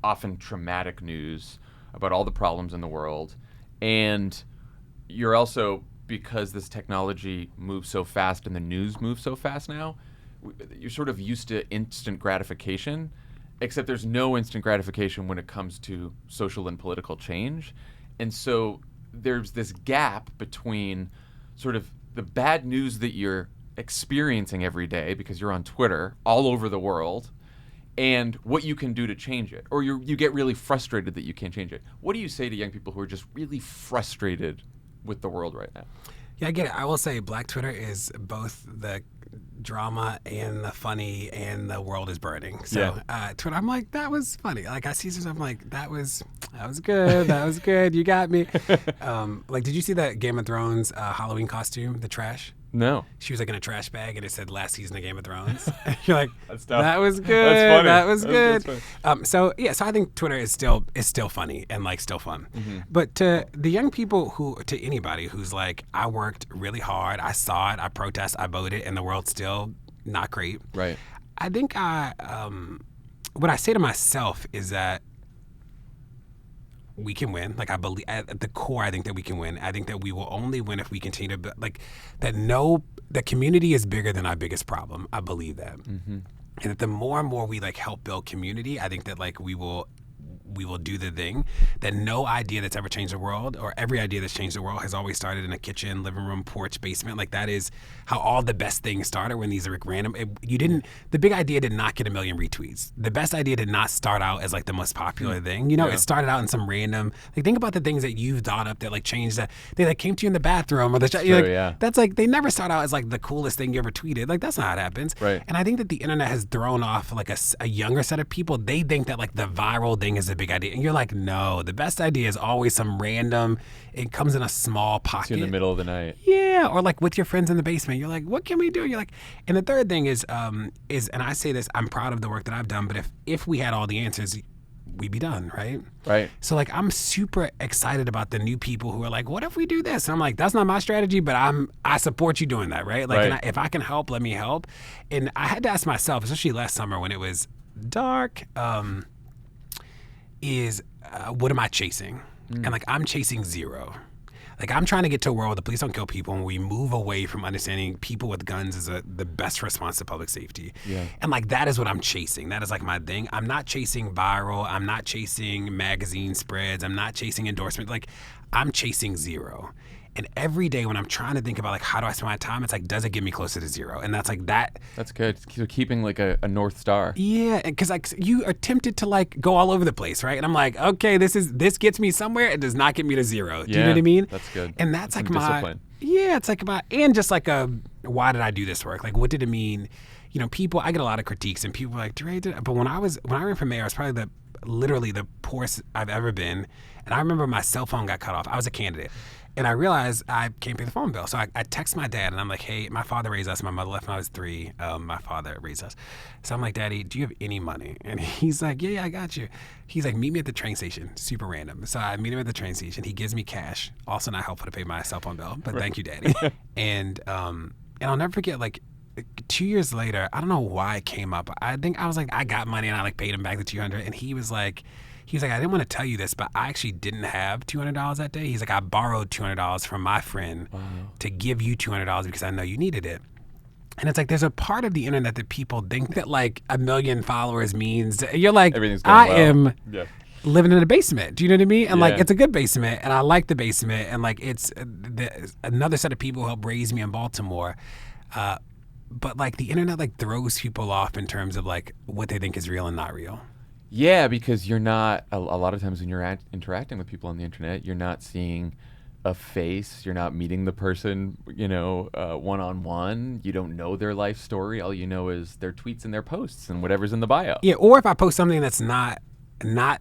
Speaker 1: often traumatic news about all the problems in the world. And you're also, because this technology moves so fast and the news moves so fast now, you're sort of used to instant gratification, except there's no instant gratification when it comes to social and political change. And so there's this gap between sort of the bad news that you're experiencing every day because you're on Twitter all over the world, and what you can do to change it. Or you get really frustrated that you can't change it. What do you say to young people who are just really frustrated with the world right now?
Speaker 2: Yeah, I get it. I will say Black Twitter is both the drama and the funny, and the world is burning. So Twitter, I'm like, that was funny. Like I see some stuff, I'm like, that was good. That was good. You got me. Like, did you see that Game of Thrones Halloween costume, the trash?
Speaker 1: No.
Speaker 2: She was like in a trash bag, and it said last season of Game of Thrones. You're like,
Speaker 1: that
Speaker 2: was good.
Speaker 1: That's funny.
Speaker 2: That was good.
Speaker 1: So
Speaker 2: I think Twitter is still funny and like still fun. Mm-hmm. But to the young people to anybody who's like, I worked really hard, I saw it, I protest, I voted, and the world's still not great.
Speaker 1: Right.
Speaker 2: I think what I say to myself is that we can win. Like I believe at the core, I think that we can win. I think that we will only win if we continue to the community is bigger than our biggest problem. I believe that. Mm-hmm. And that the more and more we like help build community, I think that like we will do the thing that no idea that's ever changed the world, or every idea that's changed the world, has always started in a kitchen, living room, porch, basement. Like that is how all the best things started, when these are like random. The big idea did not get 1 million retweets. The best idea did not start out as like the most popular thing. It started out in some random, like think about the things that you've thought up that like changed, that they like came to you in the bathroom or that's like, they never start out as like the coolest thing you ever tweeted. Like that's not how it happens.
Speaker 1: Right.
Speaker 2: And I think that the internet has thrown off like a younger set of people. They think that like the viral thing is a big idea. And you're like, no, the best idea is always some random, it comes in a small pocket.
Speaker 1: It's in the middle of the night.
Speaker 2: Yeah, or like with your friends in the basement. You're like, what can we do? You're like, and the third thing is, and I say this, I'm proud of the work that I've done, but if we had all the answers, we'd be done, right?
Speaker 1: Right.
Speaker 2: So like, I'm super excited about the new people who are like, what if we do this? And I'm like, that's not my strategy, but I support you doing that, right? Like,
Speaker 1: right.
Speaker 2: And if I can help, let me help. And I had to ask myself, especially last summer when it was dark, what am I chasing? And like, I'm chasing zero. Like, I'm trying to get to a world where the police don't kill people, and we move away from understanding people with guns is the best response to public safety.
Speaker 1: Yeah.
Speaker 2: And like, that is what I'm chasing. That is like my thing. I'm not chasing viral. I'm not chasing magazine spreads. I'm not chasing endorsement. Like, I'm chasing zero. And every day when I'm trying to think about like how do I spend my time, it's like, does it get me closer to zero? And that's like that.
Speaker 1: That's good. So keeping like a North Star.
Speaker 2: Yeah, because like you are tempted to like go all over the place, right? And I'm like, okay, this gets me somewhere. It does not get me to zero. Do you know what I mean?
Speaker 1: That's good.
Speaker 2: And that's like
Speaker 1: discipline.
Speaker 2: It's like and just like why did I do this work? Like, what did it mean? You know, people, I get a lot of critiques and people are like, DeRay, but when I ran for mayor, I was probably literally the poorest I've ever been. And I remember my cell phone got cut off. I was a candidate. And I realized I can't pay the phone bill. So I text my dad and I'm like, hey, my father raised us. My mother left when I was 3. My father raised us. So I'm like, Daddy, do you have any money? And he's like, yeah, I got you. He's like, meet me at the train station. Super random. So I meet him at the train station. He gives me cash. Also not helpful to pay my cell phone bill, but thank you, Daddy. and I'll never forget, like, 2 years later, I don't know why it came up. I think I was like, I got money and I like paid him back the $200. And he was like, I didn't want to tell you this, but I actually didn't have $200 that day. He's like, I borrowed $200 from my friend to give you $200 because I know you needed it. And it's like, there's a part of the internet that people think that like 1 million followers means you're like, I am living in a basement. Do you know what I mean? And like, it's a good basement and I like the basement. And like, it's another set of people who helped raise me in Baltimore. But like the internet like throws people off in terms of like what they think is real and not real.
Speaker 1: Yeah, because you're not, a lot of times when you're interacting with people on the internet, you're not seeing a face, you're not meeting the person, you know, one-on-one. You don't know their life story. All you know is their tweets and their posts and whatever's in the bio.
Speaker 2: Yeah, or if I post something that's not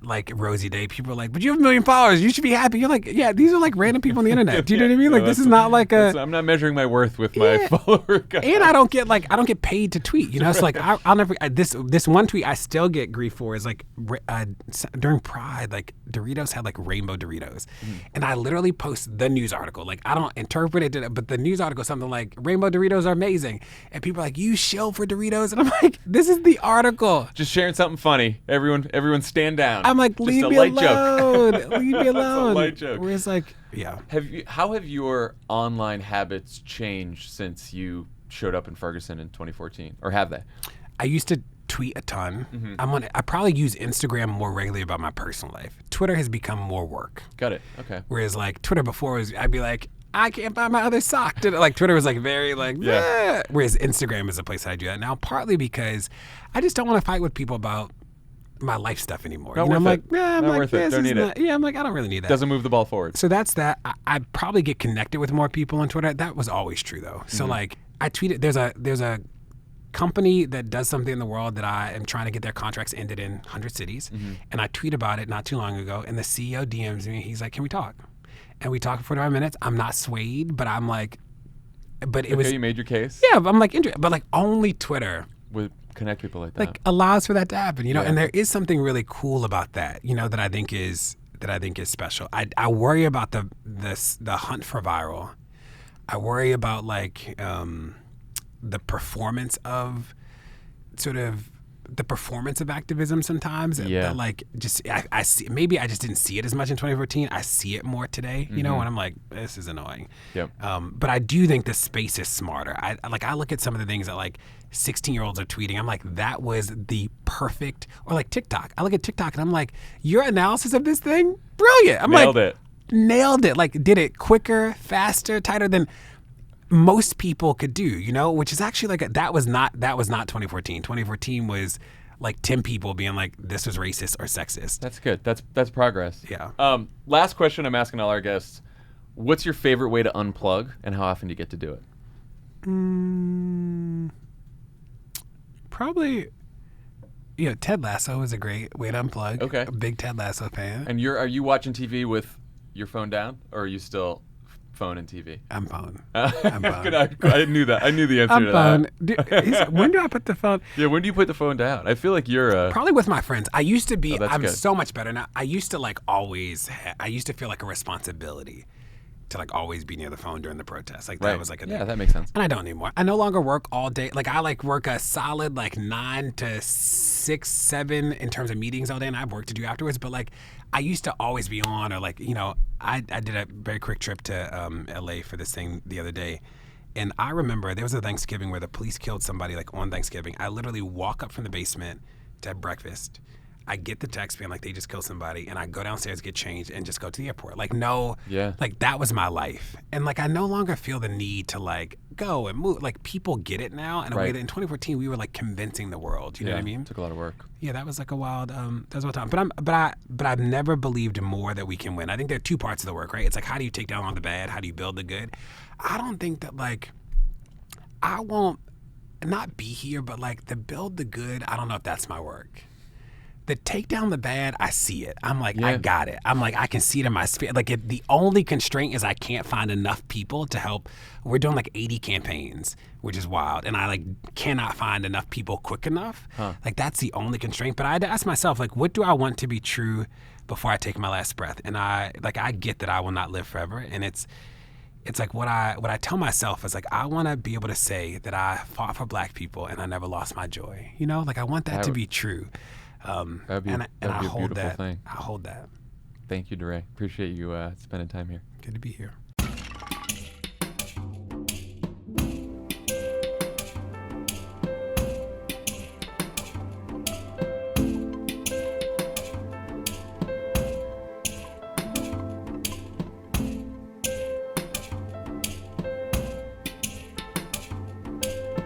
Speaker 2: like rosy day, people are like, but you have 1 million followers, you should be happy. You're like, yeah, these are like random people on the internet. Do you know what I mean? Like, this is not like
Speaker 1: I'm not measuring my worth with my follower count.
Speaker 2: And I don't get paid to tweet, you know? So like, I'll never, this one tweet I still get grief for is like, during Pride, like Doritos had like rainbow Doritos. And I literally post the news article. Like, I don't interpret it, but the news article, something like, rainbow Doritos are amazing. And people are like, you shill for Doritos? And I'm like, this is the article.
Speaker 1: Just sharing something funny. Everyone stand down.
Speaker 2: I'm like, leave me alone. Leave me alone.
Speaker 1: That's a light joke.
Speaker 2: Where it's like, yeah.
Speaker 1: How have your online habits changed since you showed up in Ferguson in 2014, or have they?
Speaker 2: I used to tweet a ton. I probably use Instagram more regularly about my personal life. Twitter has become more work.
Speaker 1: Got it. Okay.
Speaker 2: Whereas like Twitter before I'd be like, I can't find my other sock. Like Twitter was like very like, yeah. Whereas Instagram is a place I do that now, partly because I just don't want to fight with people about my life stuff anymore.
Speaker 1: Not worth
Speaker 2: I'm
Speaker 1: it.
Speaker 2: like, yeah, I'm
Speaker 1: not
Speaker 2: like,
Speaker 1: worth it. Don't need it.
Speaker 2: Yeah, I'm like, I don't really need that.
Speaker 1: Doesn't move the ball forward.
Speaker 2: So that's that. I probably get connected with more people on Twitter. That was always true though. So like, I tweeted. There's a company that does something in the world that I am trying to get their contracts ended in 100 cities, and I tweet about it not too long ago. And the CEO DMs me. He's like, "Can we talk?" And we talk for 45 minutes. I'm not swayed, but I'm like, but it was.
Speaker 1: You made your case.
Speaker 2: Yeah, I'm like, but like only Twitter
Speaker 1: would connect people like that.
Speaker 2: Like allows for that to happen, you know. And there is something really cool about that, you know, that I think is special. I worry about the hunt for viral. I worry about like the performance of activism sometimes. That like just I see, maybe I just didn't see it as much in 2014. I see it more today, you know, and I'm like, this is annoying.
Speaker 1: Yep.
Speaker 2: But I do think the space is smarter. I look at some of the things that like 16-year-olds are tweeting. I'm like, that was the perfect, or like TikTok. I look at TikTok and I'm like, your analysis of this thing, brilliant. I'm nailed it. Like, did it quicker, faster, tighter than most people could do, you know, which is actually like that was not 2014. 2014 was like 10 people being like, this was racist or sexist.
Speaker 1: That's good. That's progress.
Speaker 2: Yeah.
Speaker 1: Last question I'm asking all our guests. What's your favorite way to unplug, and how often do you get to do it?
Speaker 2: Probably, you know, Ted Lasso is a great way to unplug.
Speaker 1: Okay.
Speaker 2: A big Ted Lasso fan.
Speaker 1: And are you watching TV with your phone down, or are you still phone and TV?
Speaker 2: I'm phone.
Speaker 1: I'm phone. I knew that. I knew the answer to
Speaker 2: that. When do I put the phone?
Speaker 1: Yeah, when do you put the phone down? I feel like you're
Speaker 2: probably with my friends. I used to be.
Speaker 1: I'm
Speaker 2: so much better now. I used to like always. I used to feel like a responsibility to like always be near the phone during the protest. Like
Speaker 1: Right.
Speaker 2: that was like a
Speaker 1: Yeah,
Speaker 2: thing.
Speaker 1: that makes sense.
Speaker 2: And I don't anymore. I no longer work all day. Like I like work a solid like 9 to 6, 7 in terms of meetings all day, and I have work to do afterwards. But like I used to always be on, or like, you know, I did a very quick trip to LA for this thing the other day. And I remember there was a Thanksgiving where the police killed somebody like on Thanksgiving. I literally walk up from the basement to have breakfast. I get the text being like they just killed somebody, and I go downstairs, get changed, and just go to the airport. Like like that was my life. And like I no longer feel the need to like go and move. Like people get it now in a way that in 2014 we were like convincing the world. You know what I mean?
Speaker 1: It took a lot of work.
Speaker 2: Yeah, that was like a wild that was a wild time. But I've never believed more that we can win. I think there are two parts of the work, right? It's like how do you take down all the bad? How do you build the good? I don't think that like I won't not be here, but like the build the good, I don't know if that's my work. The take down the bad, I see it. I'm like, I got it. I'm like, I can see it in my spirit. Like, the only constraint is I can't find enough people to help. We're doing like 80 campaigns, which is wild. And I like cannot find enough people quick enough. Like, that's the only constraint. But I had to ask myself, like, what do I want to be true before I take my last breath? And I get that I will not live forever. And it's like what I tell myself is like, I want to be able to say that I fought for Black people and I never lost my joy. You know, like I want that to be true.
Speaker 1: That'd be,
Speaker 2: and I
Speaker 1: be a
Speaker 2: hold
Speaker 1: beautiful
Speaker 2: that.
Speaker 1: thing.
Speaker 2: I hold that.
Speaker 1: Thank you, DeRay. Appreciate you spending time here.
Speaker 2: Good to be here.